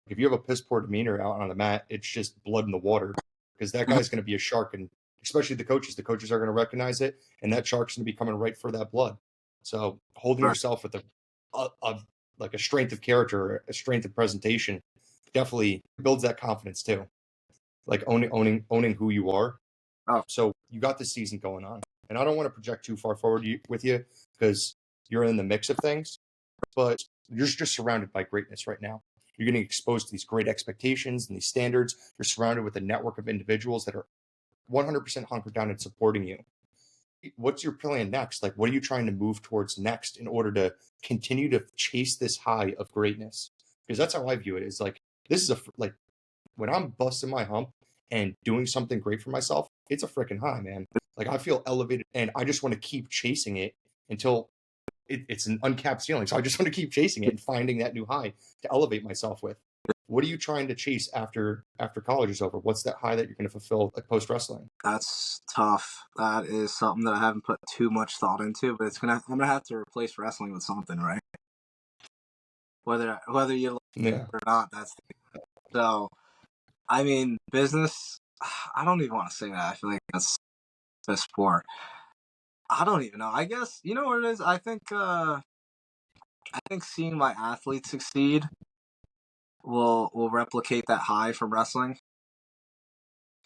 S1: If you have a piss poor demeanor out on the mat, it's just blood in the water because that guy's going to be a shark, and especially the coaches. The coaches are going to recognize it, and that shark's going to be coming right for that blood. So holding
S2: Right.
S1: yourself with a like a strength of character, a strength of presentation, definitely builds that confidence too. Like owning who you are.
S2: Oh,
S1: So you got this season going on, and I don't want to project too far forward with you because you're in the mix of things, but you're just surrounded by greatness right now. You're getting exposed to these great expectations and these standards. You're surrounded with a network of individuals that are 100% hunkered down and supporting you. What's your plan next? Like, what are you trying to move towards next in order to continue to chase this high of greatness? Because that's how I view it. Is like this is like when I'm busting my hump and doing something great for myself, it's a freaking high, man. Like I feel elevated and I just want to keep chasing it until it's an uncapped ceiling. So I just want to keep chasing it and finding that new high to elevate myself with. What are you trying to chase after college is over? What's that high that you're going to fulfill like post wrestling?
S2: that's tough. That is something that I haven't put too much thought into, but I'm gonna have to replace wrestling with something, right? whether you like
S1: Yeah.
S2: it or not. So. I mean, business. I don't even want to say that. I feel like that's the sport. I don't even know. I guess you know what it is. I think. I think seeing my athletes succeed will replicate that high from wrestling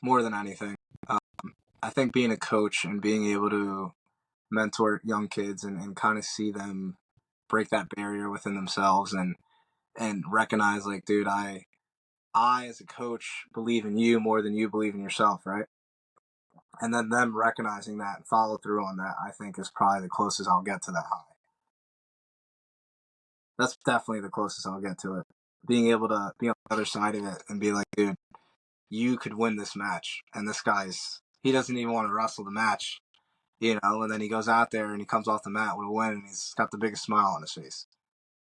S2: more than anything. I think being a coach and being able to mentor young kids and kind of see them break that barrier within themselves and recognize like, dude, I as a coach believe in you more than you believe in yourself, right? And then them recognizing that and follow through on that, I think is probably the closest I'll get to that high. That's definitely the closest I'll get to it. Being able to be on the other side of it and be like, dude, you could win this match. And this he doesn't even want to wrestle the match, and then he goes out there and he comes off the mat with a win and he's got the biggest smile on his face.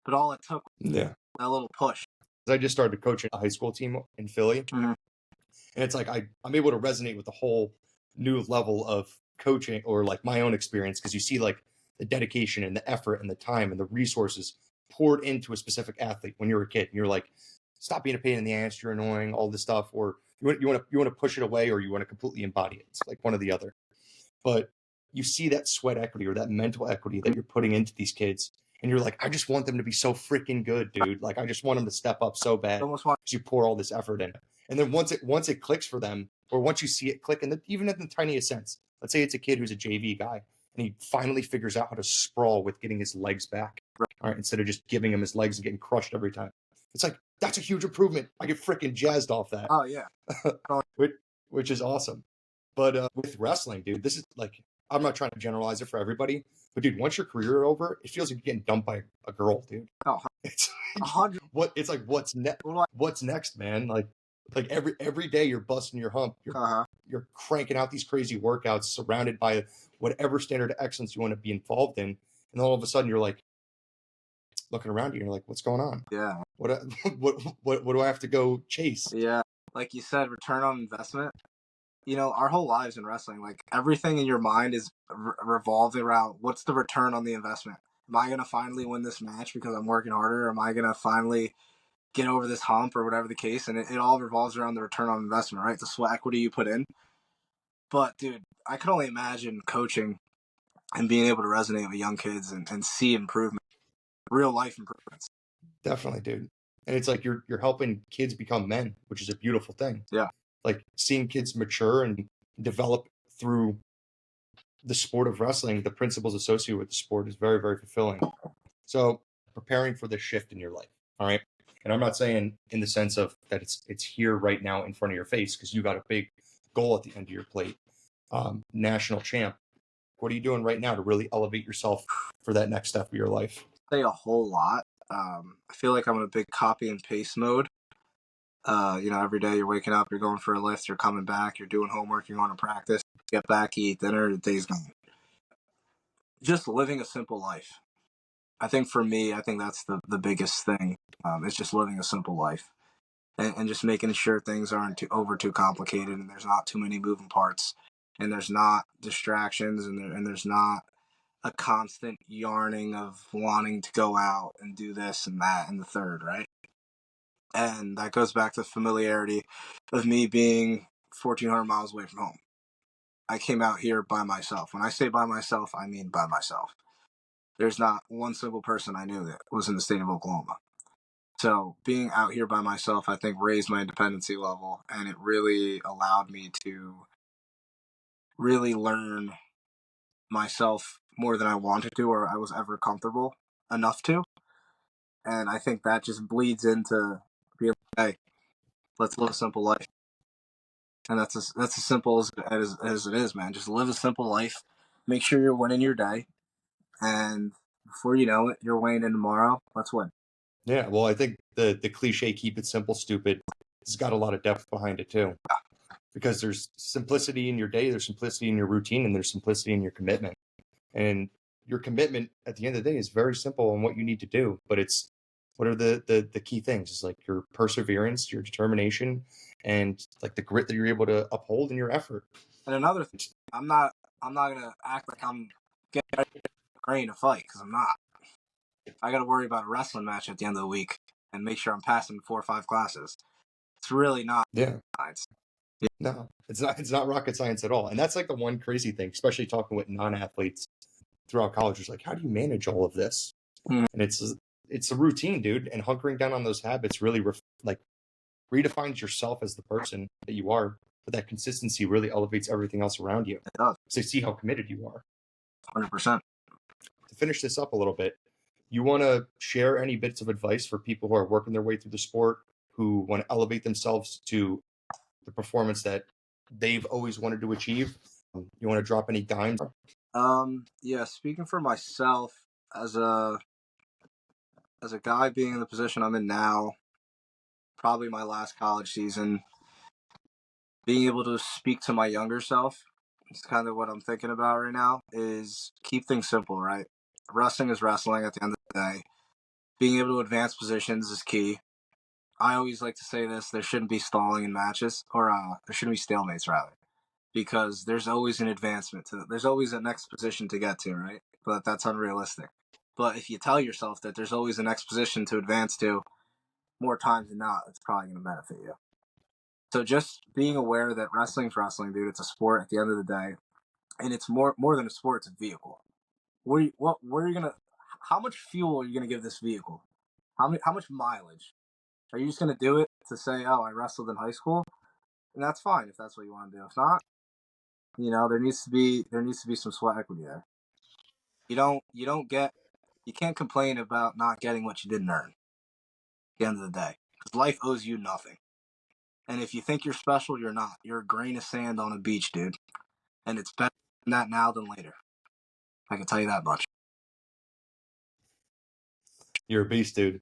S2: But all it took was
S1: Yeah.
S2: that little push.
S1: I just started coaching a high school team in Philly.
S2: Mm-hmm.
S1: And it's like I'm able to resonate with the whole new level of coaching or like my own experience because you see like the dedication and the effort and the time and the resources poured into a specific athlete when you're a kid and you're like, stop being a pain in the ass, you're annoying, all this stuff, or you want to push it away or you want to completely embody it. It's like one or the other. But you see that sweat equity or that mental equity that you're putting into these kids. And you're like, I just want them to be so freaking good, dude. Like, I just want them to step up so bad because you pour all this effort in. And then once it clicks for them, or once you see it click, and even in the tiniest sense, let's say it's a kid who's a JV guy, and he finally figures out how to sprawl with getting his legs back, all right, instead of just giving him his legs and getting crushed every time. It's like, that's a huge improvement. I get freaking jazzed off that.
S2: Oh, yeah.
S1: which is awesome. But with wrestling, dude, this is like, I'm not trying to generalize it for everybody, but dude, once your career is over, it feels like you're getting dumped by a girl, dude.
S2: Oh,
S1: it's
S2: 100.
S1: It's like what's next, man? Like every day you're busting your hump, you're cranking out these crazy workouts, surrounded by whatever standard of excellence you want to be involved in, and then all of a sudden you're like looking around you, and you're like, what's going on?
S2: Yeah.
S1: What do I have to go chase?
S2: Yeah, like you said, return on investment. Our whole lives in wrestling, like everything in your mind is revolved around what's the return on the investment. Am I going to finally win this match because I'm working harder? Am I going to finally get over this hump or whatever the case? And it all revolves around the return on investment, right? The sweat equity you put in. But, dude, I can only imagine coaching and being able to resonate with young kids and see improvement, real life improvements.
S1: Definitely, dude. And it's like you're helping kids become men, which is a beautiful thing.
S2: Yeah.
S1: Like seeing kids mature and develop through the sport of wrestling, the principles associated with the sport is very, very fulfilling. So preparing for the shift in your life. All right. And I'm not saying in the sense of that it's here right now in front of your face because you got a big goal at the end of your plate. National champ. What are you doing right now to really elevate yourself for that next step of your life?
S2: Say a whole lot. I feel like I'm in a big copy and paste mode. Every day you're waking up, you're going for a lift, you're coming back, you're doing homework, you're going to practice, get back, eat dinner, the day's gone. Just living a simple life. I think for me, I think that's the biggest thing. It's just living a simple life and just making sure things aren't too complicated and there's not too many moving parts and there's not distractions and there's not a constant yarning of wanting to go out and do this and that and the third, right? And that goes back to the familiarity of me being 1,400 miles away from home. I came out here by myself. When I say by myself, I mean by myself. There's not one single person I knew that was in the state of Oklahoma. So being out here by myself, I think raised my independency level, and it really allowed me to really learn myself more than I wanted to or I was ever comfortable enough to. And I think that just bleeds into being like, hey, let's live a simple life. And that's as simple as it is, man. Just live a simple life. Make sure you're winning your day. And before you know it, you're weighing in tomorrow. Let's win.
S1: Yeah, well, I think the cliche "keep it simple, stupid" has got a lot of depth behind it too, because there's simplicity in your day, there's simplicity in your routine, and there's simplicity in your commitment. And your commitment at the end of the day is very simple on what you need to do, but it's what are the key things? It's like your perseverance, your determination, and like the grit that you're able to uphold in your effort.
S2: And another thing, I'm not gonna act like I'm getting ready to fight because I'm not. I got to worry about a wrestling match at the end of the week and make sure I'm passing 4 or 5 classes. It's really not
S1: Yeah.
S2: science.
S1: No, it's not. It's not rocket science at all. And that's like the one crazy thing, especially talking with non-athletes throughout college. Is like, how do you manage all of this?
S2: Mhm.
S1: And it's a routine, dude. And hunkering down on those habits really like redefines yourself as the person that you are. But that consistency really elevates everything else around you.
S2: It does,
S1: So see how committed you are.
S2: 100%.
S1: To finish this up a little bit, you want to share any bits of advice for people who are working their way through the sport, who want to elevate themselves to the performance that they've always wanted to achieve? You want to drop any dimes?
S2: Yeah, speaking for myself as a guy being in the position I'm in now, probably my last college season, being able to speak to my younger self, it's kind of what I'm thinking about right now, is keep things simple, right? Wrestling is wrestling at the end of the day. Being able to advance positions is key. I always like to say this: there shouldn't be stalling in matches, or there shouldn't be stalemates, rather, because there's always an advancement there's always a next position to get to, right? But that's unrealistic. But if you tell yourself that there's always a next position to advance to, more times than not, it's probably going to benefit you. So just being aware that wrestling's wrestling, dude. It's a sport at the end of the day, and it's more than a sport. It's a vehicle. Where are you gonna? How much fuel are you gonna give this vehicle? How much mileage? Are you just gonna do it to say, "Oh, I wrestled in high school," and that's fine if that's what you want to do. If not, there needs to be some sweat equity there. You can't complain about not getting what you didn't earn at the end of the day, because life owes you nothing. And if you think you're special, you're not. You're a grain of sand on a beach, dude. And it's better than that now than later. I can tell you that much.
S1: You're a beast, dude.